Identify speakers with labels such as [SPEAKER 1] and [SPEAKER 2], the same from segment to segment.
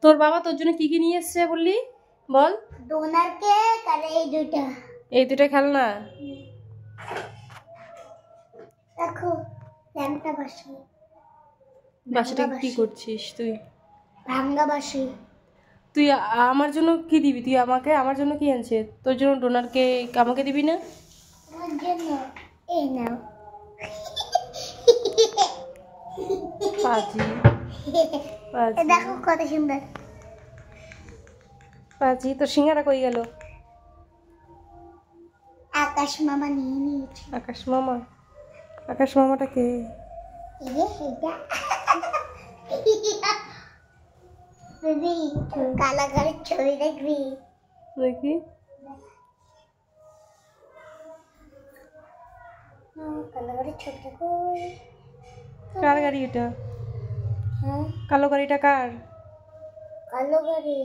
[SPEAKER 1] তোর বাবা তোর জন্য কি কি নিয়ে এসছে বললি বল?
[SPEAKER 2] ডোনার কেক আর এই দুটো
[SPEAKER 1] খেলনা।
[SPEAKER 2] দেখো ল্যাম্পটা
[SPEAKER 1] বাসাটা কি করছিস তুই?
[SPEAKER 2] ভাঙ্গা বাসি।
[SPEAKER 1] তুই আমার জন্য কি দিবি? তুই আমার জন্য কি আনছে? তোর জন্য ডোনার কেক আমাকে দিবি না?
[SPEAKER 2] আমার জন্য এই নাও।
[SPEAKER 1] পাজি
[SPEAKER 2] দেখো কত সুন্দর।
[SPEAKER 1] পাজি তোর সিঙ্গারা কই গেল?
[SPEAKER 2] আকাশ মামা নিয়ে নিয়েছে।
[SPEAKER 1] আকাশ মামাটা কে?
[SPEAKER 2] দিদি কালাঘরের ছবি দেখবি?
[SPEAKER 1] দেখি।
[SPEAKER 2] কালাঘরের ছবিটা
[SPEAKER 1] কার গাড়ি এটা? কালো গাড়িটা কার?
[SPEAKER 2] কালো গাড়ি।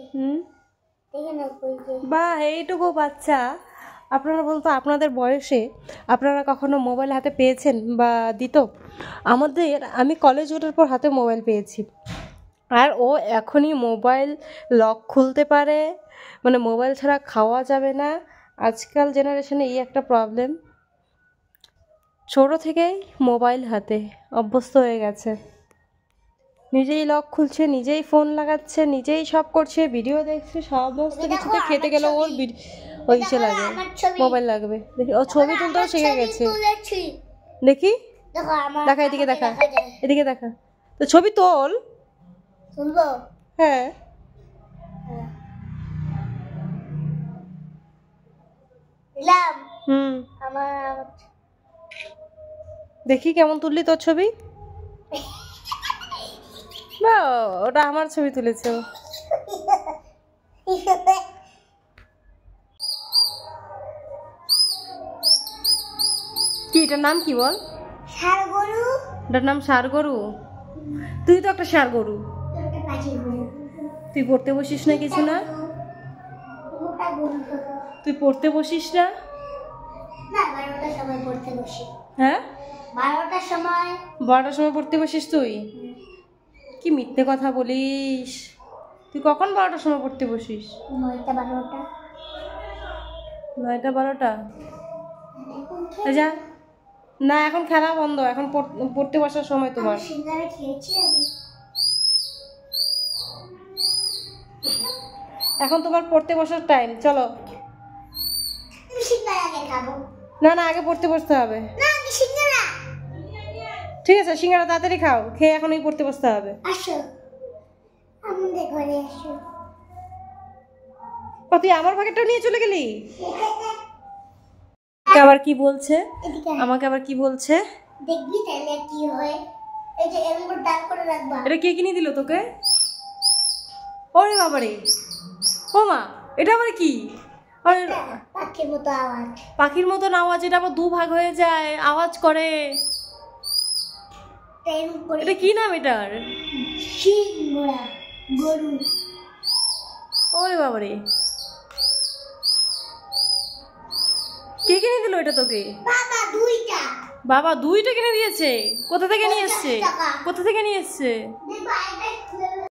[SPEAKER 2] দেখে না কই যে।
[SPEAKER 1] বাহ, এইটুকু বাচ্চা। আপনারা বলতো আপনাদের বয়সে আপনারা কখনো মোবাইল হাতে পেয়েছেন বা দিত? আমি কলেজ ওঠার পর হাতে মোবাইল পেয়েছি, আর ও এখনই মোবাইল লক খুলতে পারে, মানে মোবাইল ছাড়া খাওয়া যাবে না। আজকাল জেনারেশনে এই একটা প্রবলেম, ছোট থেকেই মোবাইল হাতে অভ্যস্ত হয়ে গেছে। নিজেই লক খুলছে, নিজেই ফোন লাগাচ্ছে, নিজেই সব করছে, ভিডিও দেখছে, সমস্ত কিছুতে খেতে গেলে ওর ওই ইসে লাগে, মোবাইল লাগবে। দেখি ও ছবি তুলতেও শিখে গেছে। দেখি, দেখা, এদিকে দেখা, এদিকে দেখা। তো ছবি তোল।
[SPEAKER 2] তুলবো?
[SPEAKER 1] হ্যাঁ।
[SPEAKER 2] দিলাম। আমার
[SPEAKER 1] দেখি কেমন তুললি তোর ছবি। বা ওটা আমার ছবি তুলেছে। কি এটার নাম কি বল?
[SPEAKER 2] ষাঁড় গরু।
[SPEAKER 1] এটার নাম ষাঁড় গরু? তুই তো একটা ষাঁড় গরু। তুই পড়তে বসিস না কিছু না? তুই পড়তে বসিস না?
[SPEAKER 2] 12টার সময় পড়তে বসি।
[SPEAKER 1] হ্যাঁ,
[SPEAKER 2] 12টার সময়।
[SPEAKER 1] 12টার সময় পড়তে বসিস তুই? কি মিথ্যে কথা বলিস। তুই কখন 12টার সময় পড়তে বসিস?
[SPEAKER 2] 9টা 12টা।
[SPEAKER 1] 9টা 12টা? যা না, এখন খেলা বন্ধ, এখন পড়তে বসার সময় তোমার।
[SPEAKER 2] সিঙ্গারা খেয়েছি আমি।
[SPEAKER 1] এখন তোমার পড়তে বসার টাইম, চলো।
[SPEAKER 2] সিঙ্গারা আগে খাবো।
[SPEAKER 1] না না, আগে পড়তে বসতে হবে।
[SPEAKER 2] না, আমি সিঙ্গারা।
[SPEAKER 1] ঠিক আছে, সিঙ্গারা তাড়াতাড়ি খাও, খেয়ে এখনই পড়তে বসতে হবে।
[SPEAKER 2] আসো আমাদের ঘরে আসো।
[SPEAKER 1] ও, তুই আমার ভাগেরটা নিয়ে চলে গেলি? আবার কি বলছে? আমাকে আবার কি বলছে?
[SPEAKER 2] দেখবি তাহলে কি হয়। এই যে এরকম করে ডাল করে রাখবা।
[SPEAKER 1] এটা কে কিনে দিল তোকে? ওরে বাবারে, ও মা, এটা আবার কি?
[SPEAKER 2] পাখির মতো আওয়াজ।
[SPEAKER 1] পাখির মতন আওয়াজ? এটা আবার দুভাগ হয়ে যায়, আওয়াজ করে। এটা কি নাম এটার?
[SPEAKER 2] সিংহরা গরু।
[SPEAKER 1] ওরে বাবারে, কে কিনে দিল এটা তোকে?
[SPEAKER 2] বাবা দুইটা
[SPEAKER 1] কিনে দিয়েছে? কোথা থেকে নিয়ে এসছে?